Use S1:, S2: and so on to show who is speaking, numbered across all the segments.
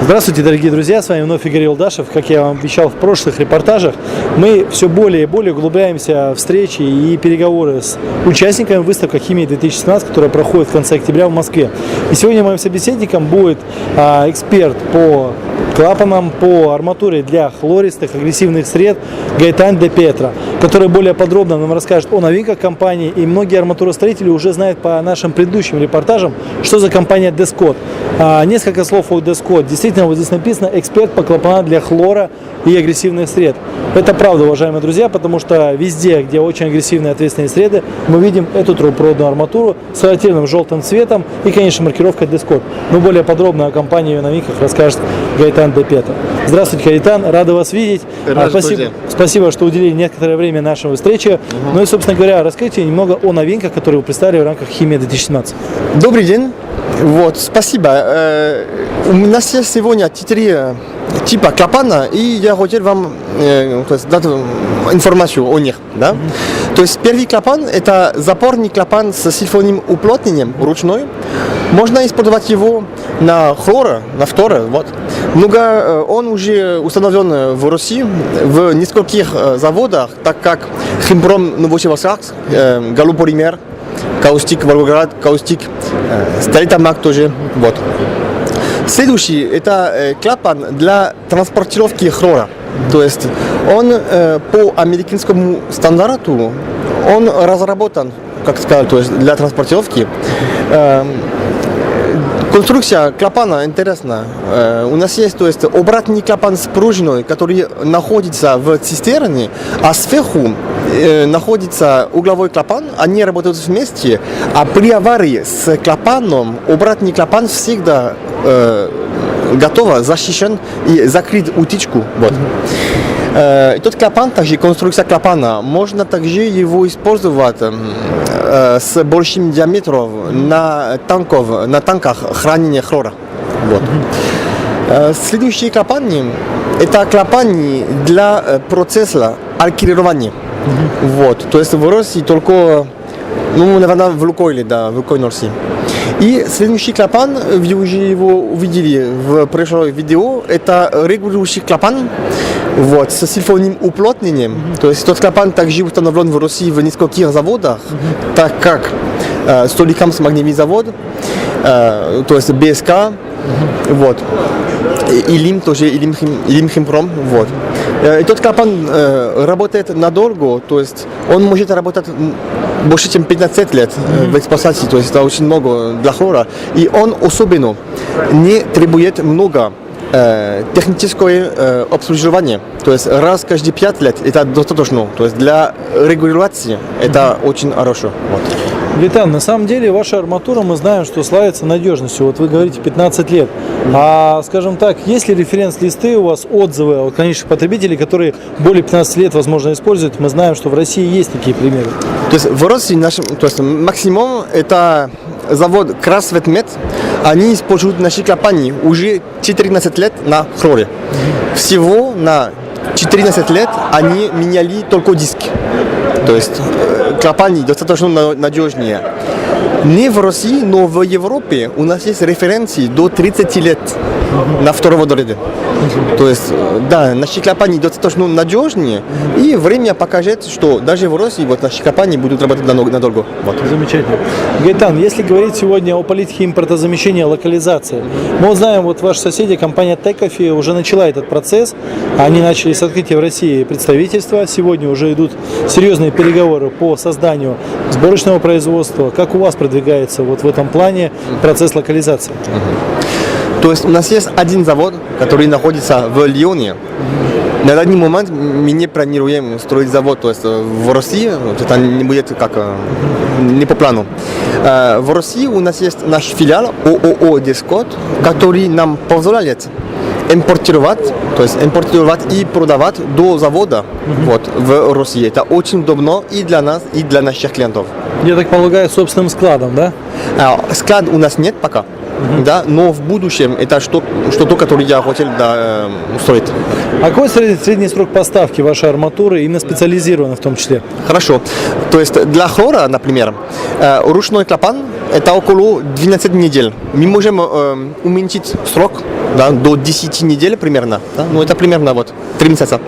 S1: Здравствуйте, дорогие друзья, с вами вновь Игорь Юлдашев. Как я вам обещал в прошлых репортажах, мы все более и более углубляемся в встречи и переговоры с участниками выставки «Химия-2017», которая проходит в конце октября в Москве. И сегодня моим собеседником будет эксперт по клапанам, по арматуре для хлористых агрессивных сред Гайтан де Петра, который более подробно нам расскажет о новинках компании. И многие арматуростроители уже знают по нашим предыдущим репортажам, что за компания Descot. Несколько слов о Descot. Действительно, вот здесь написано «эксперт по клапанам для хлора и агрессивных сред». Это правда, уважаемые друзья, потому что везде, где очень агрессивные ответственные среды, мы видим эту трубопроводную арматуру с характерным желтым цветом и, конечно, маркировкой Descot. Но более подробно о компании и о новинках расскажет Гайтан де Петра. Здравствуйте, Гайтан, рада вас видеть. Спасибо, что уделили некоторое время нашей встрече. Ну и, собственно говоря, расскажите немного о новинках, которые вы представили в рамках «Химия-2017».
S2: Добрый день. Вот, спасибо. У нас есть сегодня 4 типа клапана, и я хотел вам дать информацию о них. Да? То есть первый клапан – это запорный клапан с сильфонным уплотнением ручной. Можно использовать его на хлора, на фтора. Вот. Он уже установлен в России в нескольких заводах, так как Химпром Новочебоксарск, Галополимер, Каустик Волгоград, Каустик, Сталитамак тоже. Вот. Следующий – это клапан для транспортировки хлора. То есть он по американскому стандарту он разработан, как сказать, то есть для транспортировки. Конструкция клапана интересна. У нас есть, то есть, обратный клапан с пружиной, который находится в цистерне, а сверху находится угловой клапан. Они работают вместе, а при аварии с клапаном обратный клапан всегда готов, защищен и закрыть утечку. Вот. Тот клапан, также конструкция клапана, можно также его использовать с большим диаметром на танках хранения хлора. Вот. Следующие клапаны – это клапаны для процесса алкилирования. Вот. То есть в России только, наверное, в Лукойле, да, в Лукойл-Норси. И следующий клапан, вы уже его увидели в прошлом видео, это регулирующий клапан, вот, с сильфонным уплотнением. То есть тот клапан также установлен в России в нескольких заводах, так как Столикамс магниевый завод, то есть БСК, вот, и Илим тоже, Илим Химпром, вот. И тот клапан работает надолго, то есть он может работать больше, чем 15 лет в эксплуатации, то есть это очень много для хлора. И он особенно не требует много техническое обслуживание. То есть раз каждые 5 лет это достаточно. То есть для регулировки это очень хорошо. Вот.
S1: Гайтан, на самом деле ваша арматура, мы знаем, что славится надежностью. Вот вы говорите 15 лет. А, скажем так, есть ли референс-листы у вас, отзывы от конечных потребителей, которые более 15 лет, возможно, используют? Мы знаем, что в России есть такие примеры.
S2: То есть в России максимум это завод Красветмет. Они используют наши клапаны уже 14 лет на хлоре. Всего на 14 лет они меняли только диски. То есть клапаны достаточно надежнее. Не в России, но в Европе у нас есть референции до 30 лет на второго водорода. То есть, да, наши клапаны достаточно надежнее, и время покажет, что даже в России вот наши клапаны будут работать надолго. Вот.
S1: Замечательно. Гайтан, если говорить сегодня о политике импортозамещения, локализации, мы знаем, вот ваши соседи, компания Tecofi уже начала этот процесс. Они начали с открытия в России представительства. Сегодня уже идут серьезные переговоры по созданию сборочного производства. Как у вас продвигается вот в этом плане процесс локализации?
S2: То есть у нас есть один завод, который находится в Лионе. На данный момент мы не планируем строить завод, то есть в России это не будет не по плану. В России у нас есть наш филиал ООО Descot, который нам позволяет импортировать, то есть импортировать и продавать до завода вот, в России. Это очень удобно и для нас, и для наших клиентов.
S1: Я так полагаю, собственным складом, да?
S2: Склад у нас нет пока. Да, но в будущем это что-то, которое я хотел устроить.
S1: А какой средний срок поставки вашей арматуры, именно специализированной в том числе?
S2: Хорошо. То есть для хлора, например, ручной клапан это около 12 недель. Мы можем уменьшить срок да, до 10 недель примерно. Да? Ну, это примерно вот 3 месяца.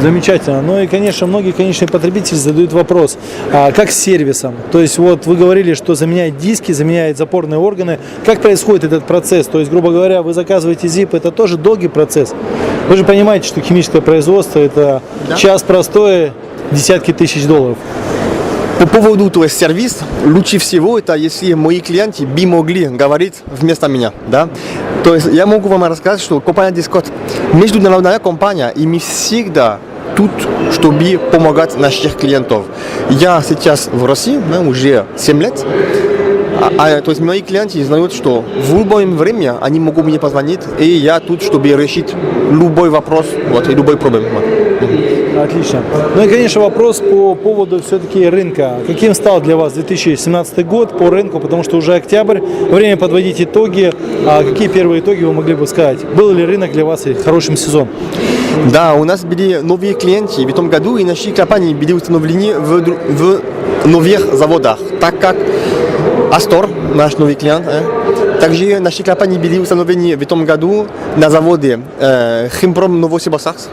S1: Замечательно. Ну и, конечно, многие конечные потребители задают вопрос, а как с сервисом? То есть вот вы говорили, что заменяет диски, заменяет запорные органы. Как происходит этот процесс? То есть, грубо говоря, вы заказываете ZIP, это тоже долгий процесс. Вы же понимаете, что химическое производство это час простое, десятки тысяч долларов.
S2: По поводу то есть, сервис, лучше всего это если мои клиенты бы могли говорить вместо меня. Да? То есть я могу вам рассказать, что компания Descot международная компания, и мы всегда тут, чтобы помогать нашим клиентам. Я сейчас в России, да, уже 7 лет. То есть мои клиенты знают, что в любое время они могут мне позвонить, и я тут, чтобы решить любой вопрос, вот, и любой проблем.
S1: Отлично. Ну и, конечно, вопрос по поводу все-таки рынка. Каким стал для вас 2017 год по рынку, потому что уже октябрь, время подводить итоги. А какие первые итоги вы могли бы сказать? Был ли рынок для вас хорошим сезоном?
S2: Да, у нас были новые клиенты в этом году, и наши компании были установлены в новых заводах, так как Астор, наш новый клиент, также наши компании были установлены в этом году на заводе Химпром Новосибирск.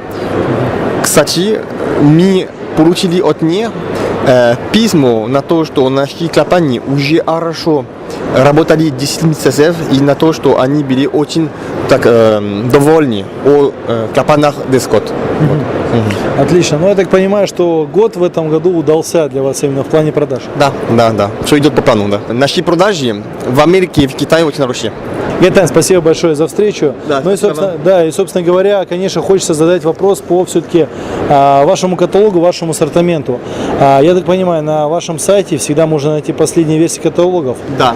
S2: Кстати, мы получили от них письмо на то, что наши компании уже хорошо работали 10 месяцев, и на то, что они были очень так, довольны о компаниях Descot.
S1: Отлично. Ну, я так понимаю, что год в этом году удался для вас именно в плане продаж.
S2: Да. Все идет по плану, да. Наши продажи в Америке и в Китае очень хорошие.
S1: Гайтан, спасибо большое за встречу.
S2: Да,
S1: ну и, собственно говоря, конечно, хочется задать вопрос по все-таки вашему каталогу, вашему ассортименту. Я так понимаю, на вашем сайте всегда можно найти последние версии каталогов.
S2: Да.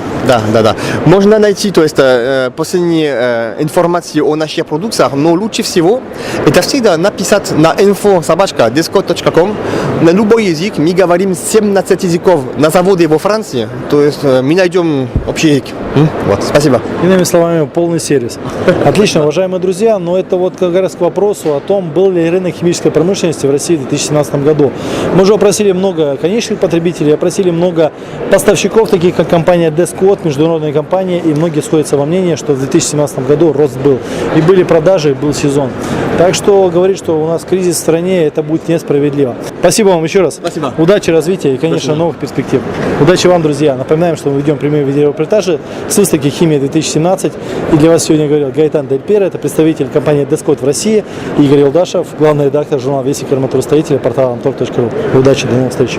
S2: Можно найти, то есть, последние информации о наших продуктах, но лучше всего это всегда написать на info@descot.com на любой язык. Мы говорим 17 языков на заводе во Франции, то есть мы найдем общий язык. Вот, спасибо.
S1: Иными словами, полный сервис. Отлично, уважаемые друзья, но это вот как раз к вопросу о том, был ли рынок химической промышленности в России в 2017 году. Мы уже опросили много конечных потребителей, опросили много поставщиков, таких как компания Descot, международная компания, и многие сходятся во мнении, что в 2017 году рост был. И были продажи, и был сезон. Так что говорить, что у нас кризис в стране, это будет несправедливо. Спасибо вам еще раз.
S2: Спасибо.
S1: Удачи, развития и, конечно, новых перспектив. Удачи вам, друзья. Напоминаем, что мы ведем прямые видеорепортажи с выставки «Химия 2017». И для вас сегодня говорил Гайтан Дель Пьеро, это представитель компании Descot в России, и Игорь Юлдашев, главный редактор журнала «Вестник арматуростроителя», портала amtor.ru. Удачи, до новых встреч.